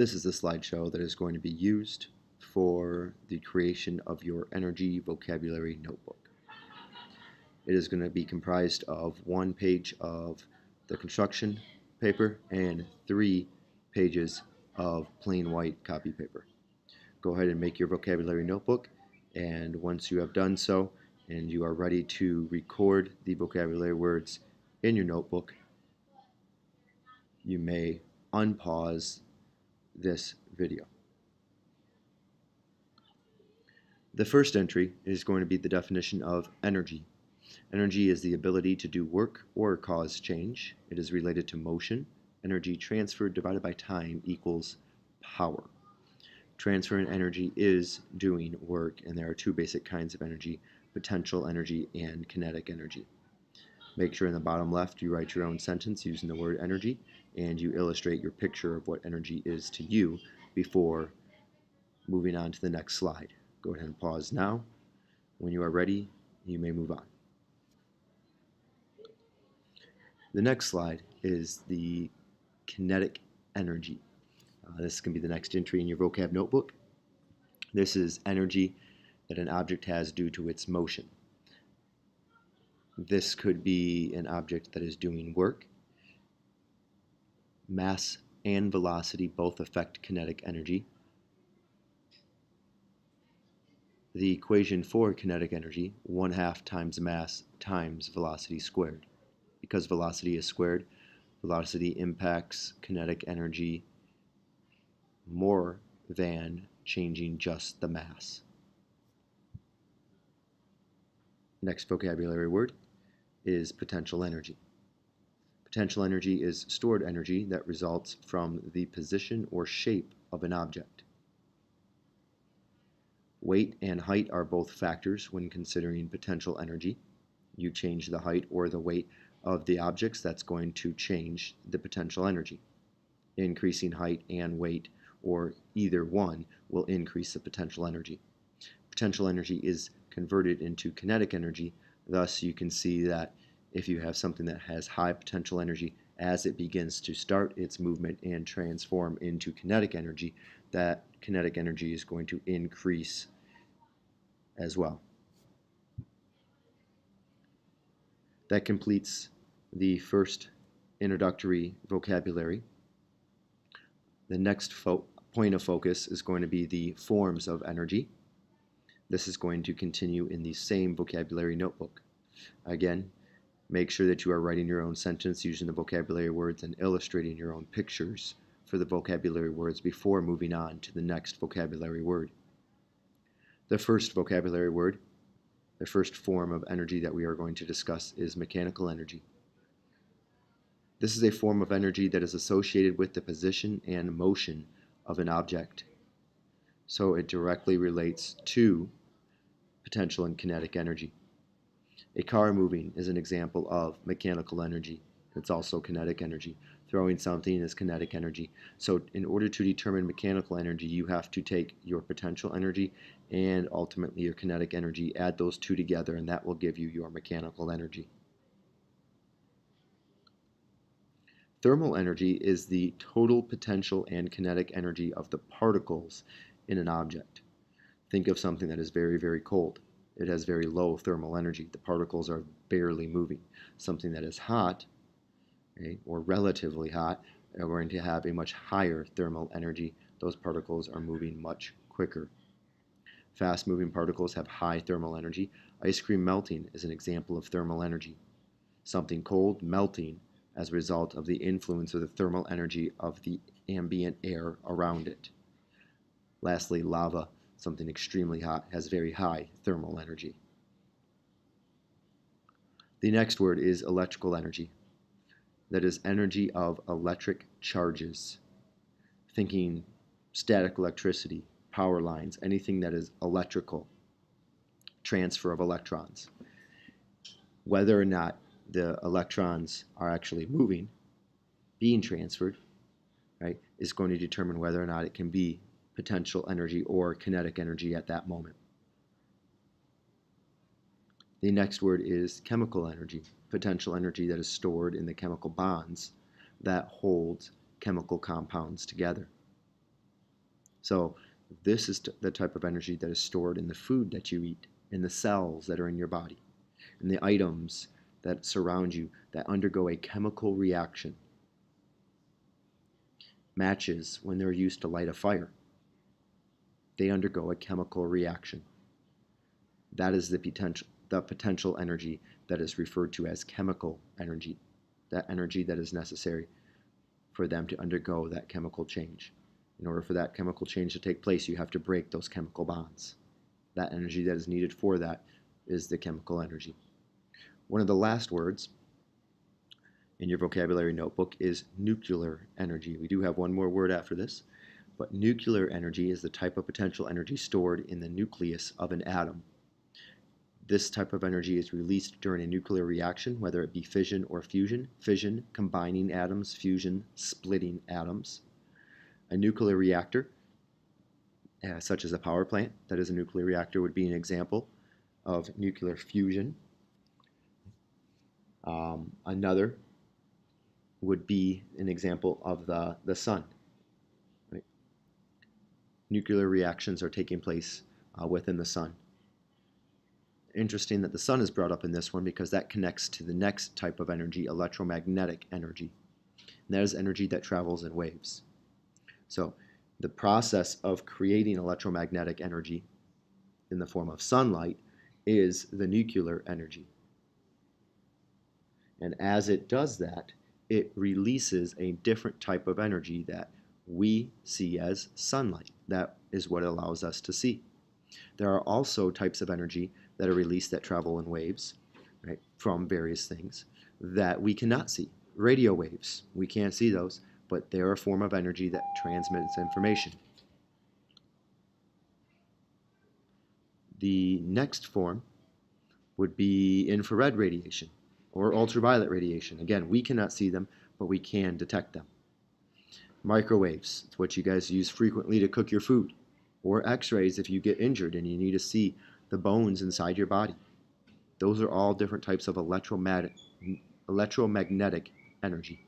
This is the slideshow that is going to be used for the creation of your energy vocabulary notebook. It is going to be comprised of 1 page of the construction paper and 3 pages of plain white copy paper. Go ahead and make your vocabulary notebook, and once you have done so and you are ready to record the vocabulary words in your notebook, you may unpause this video. The first entry is going to be the definition of energy. Energy is the ability to do work or cause change. It is related to motion. Energy transferred divided by time equals power. Transferring energy is doing work, and there are 2 basic kinds of energy: potential energy and kinetic energy. Make sure in the bottom left you write your own sentence using the word energy, and you illustrate your picture of what energy is to you before moving on to the next slide. Go ahead and pause now. When you are ready, you may move on. The next slide is the kinetic energy. This can be the next entry in your vocab notebook. This is energy that an object has due to its motion. This could be an object that is doing work. Mass and velocity both affect kinetic energy. The equation for kinetic energy, 1/2 times mass times velocity squared. Because velocity is squared, velocity impacts kinetic energy more than changing just the mass. Next vocabulary word is potential energy. Potential energy is stored energy that results from the position or shape of an object. Weight and height are both factors when considering potential energy. You change the height or the weight of the objects, that's going to change the potential energy. Increasing height and weight, or either one, will increase the potential energy. Potential energy is converted into kinetic energy. Thus, you can see that if you have something that has high potential energy, as it begins to start its movement and transform into kinetic energy, that kinetic energy is going to increase as well. That completes the first introductory vocabulary. The next point of focus is going to be the forms of energy. This is going to continue in the same vocabulary notebook. Again, make sure that you are writing your own sentence using the vocabulary words and illustrating your own pictures for the vocabulary words before moving on to the next vocabulary word. The first vocabulary word, the first form of energy that we are going to discuss, is mechanical energy. This is a form of energy that is associated with the position and motion of an object. So it directly relates to potential and kinetic energy. A car moving is an example of mechanical energy. It's also kinetic energy. Throwing something is kinetic energy. So in order to determine mechanical energy, you have to take your potential energy and ultimately your kinetic energy, add those 2 together, and that will give you your mechanical energy. Thermal energy is the total potential and kinetic energy of the particles in an object. Think of something that is very, very cold. It has very low thermal energy. The particles are barely moving. Something that is hot, or relatively hot, are going to have a much higher thermal energy. Those particles are moving much quicker. Fast-moving particles have high thermal energy. Ice cream melting is an example of thermal energy. Something cold melting as a result of the influence of the thermal energy of the ambient air around it. Lastly, lava, something extremely hot, has very high thermal energy. The next word is electrical energy. That is energy of electric charges. Thinking static electricity, power lines, anything that is electrical, transfer of electrons. Whether or not the electrons are actually moving, being transferred, is going to determine whether or not it can be potential energy or kinetic energy at that moment. The next word is chemical energy, potential energy that is stored in the chemical bonds that hold chemical compounds together. So this is the type of energy that is stored in the food that you eat, in the cells that are in your body, in the items that surround you that undergo a chemical reaction. Matches, when they're used to light a fire, they undergo a chemical reaction. That is the potential energy that is referred to as chemical energy, that energy that is necessary for them to undergo that chemical change. In order for that chemical change to take place, you have to break those chemical bonds. That energy that is needed for that is the chemical energy. One of the last words in your vocabulary notebook is nuclear energy. We do have one more word after this, but nuclear energy is the type of potential energy stored in the nucleus of an atom. This type of energy is released during a nuclear reaction, whether it be fission or fusion. Fission, combining atoms; fusion, splitting atoms. A nuclear reactor, such as a power plant that is a nuclear reactor, would be an example of nuclear fusion. Another would be an example of the sun. Right? Nuclear reactions are taking place within the sun. Interesting that the sun is brought up in this one because that connects to the next type of energy, electromagnetic energy. And that is energy that travels in waves. So the process of creating electromagnetic energy in the form of sunlight is the nuclear energy. And as it does that, it releases a different type of energy that we see as sunlight. That is what allows us to see. There are also types of energy that are released that travel in waves, right, from various things that we cannot see. Radio waves, we can't see those, but they're a form of energy that transmits information. The next form would be infrared radiation or ultraviolet radiation. Again, we cannot see them, but we can detect them. Microwaves, it's what you guys use frequently to cook your food. Or x-rays if you get injured and you need to see the bones inside your body. Those are all different types of electromagnetic energy.